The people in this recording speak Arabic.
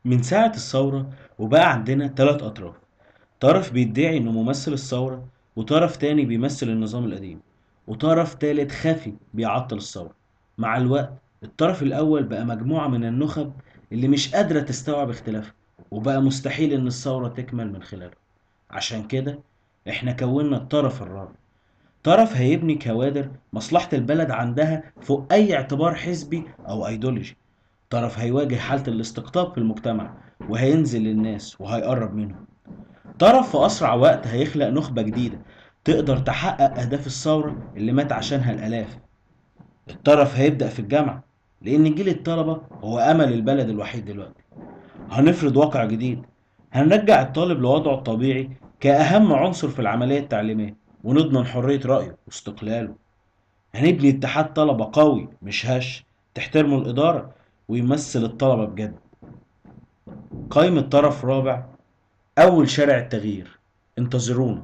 من ساعة الثورة وبقى عندنا 3 أطراف. طرف بيدعي إنه ممثل الثورة، وطرف تاني بيمثل النظام القديم، وطرف تالت خفي بيعطل الثورة. مع الوقت الطرف الأول بقى مجموعة من النخب اللي مش قادرة تستوعب اختلافها، وبقى مستحيل إن الثورة تكمل من خلاله. عشان كده إحنا كونا الطرف الرابع، طرف هيبني كوادر مصلحة البلد عندها فوق أي اعتبار حزبي أو أيديولوجي. طرف هيواجه حالة الاستقطاب في المجتمع، وهينزل للناس وهيقرب منهم. طرف في أسرع وقت هيخلق نخبة جديدة تقدر تحقق أهداف الثورة اللي مات عشانها الآلاف. الطرف هيبدأ في الجامعة، لأن جيل الطلبة هو أمل البلد الوحيد دلوقتي. هنفرض واقع جديد، هنرجع الطالب لوضعه الطبيعي كأهم عنصر في العملية التعليمية، ونضمن حرية رأيه واستقلاله. هنبني اتحاد طلبة قوي مش هش، تحترمه الإدارة ويمثل الطلبة بجد. قائمة طرف رابع، أول شارع التغيير. انتظرونا.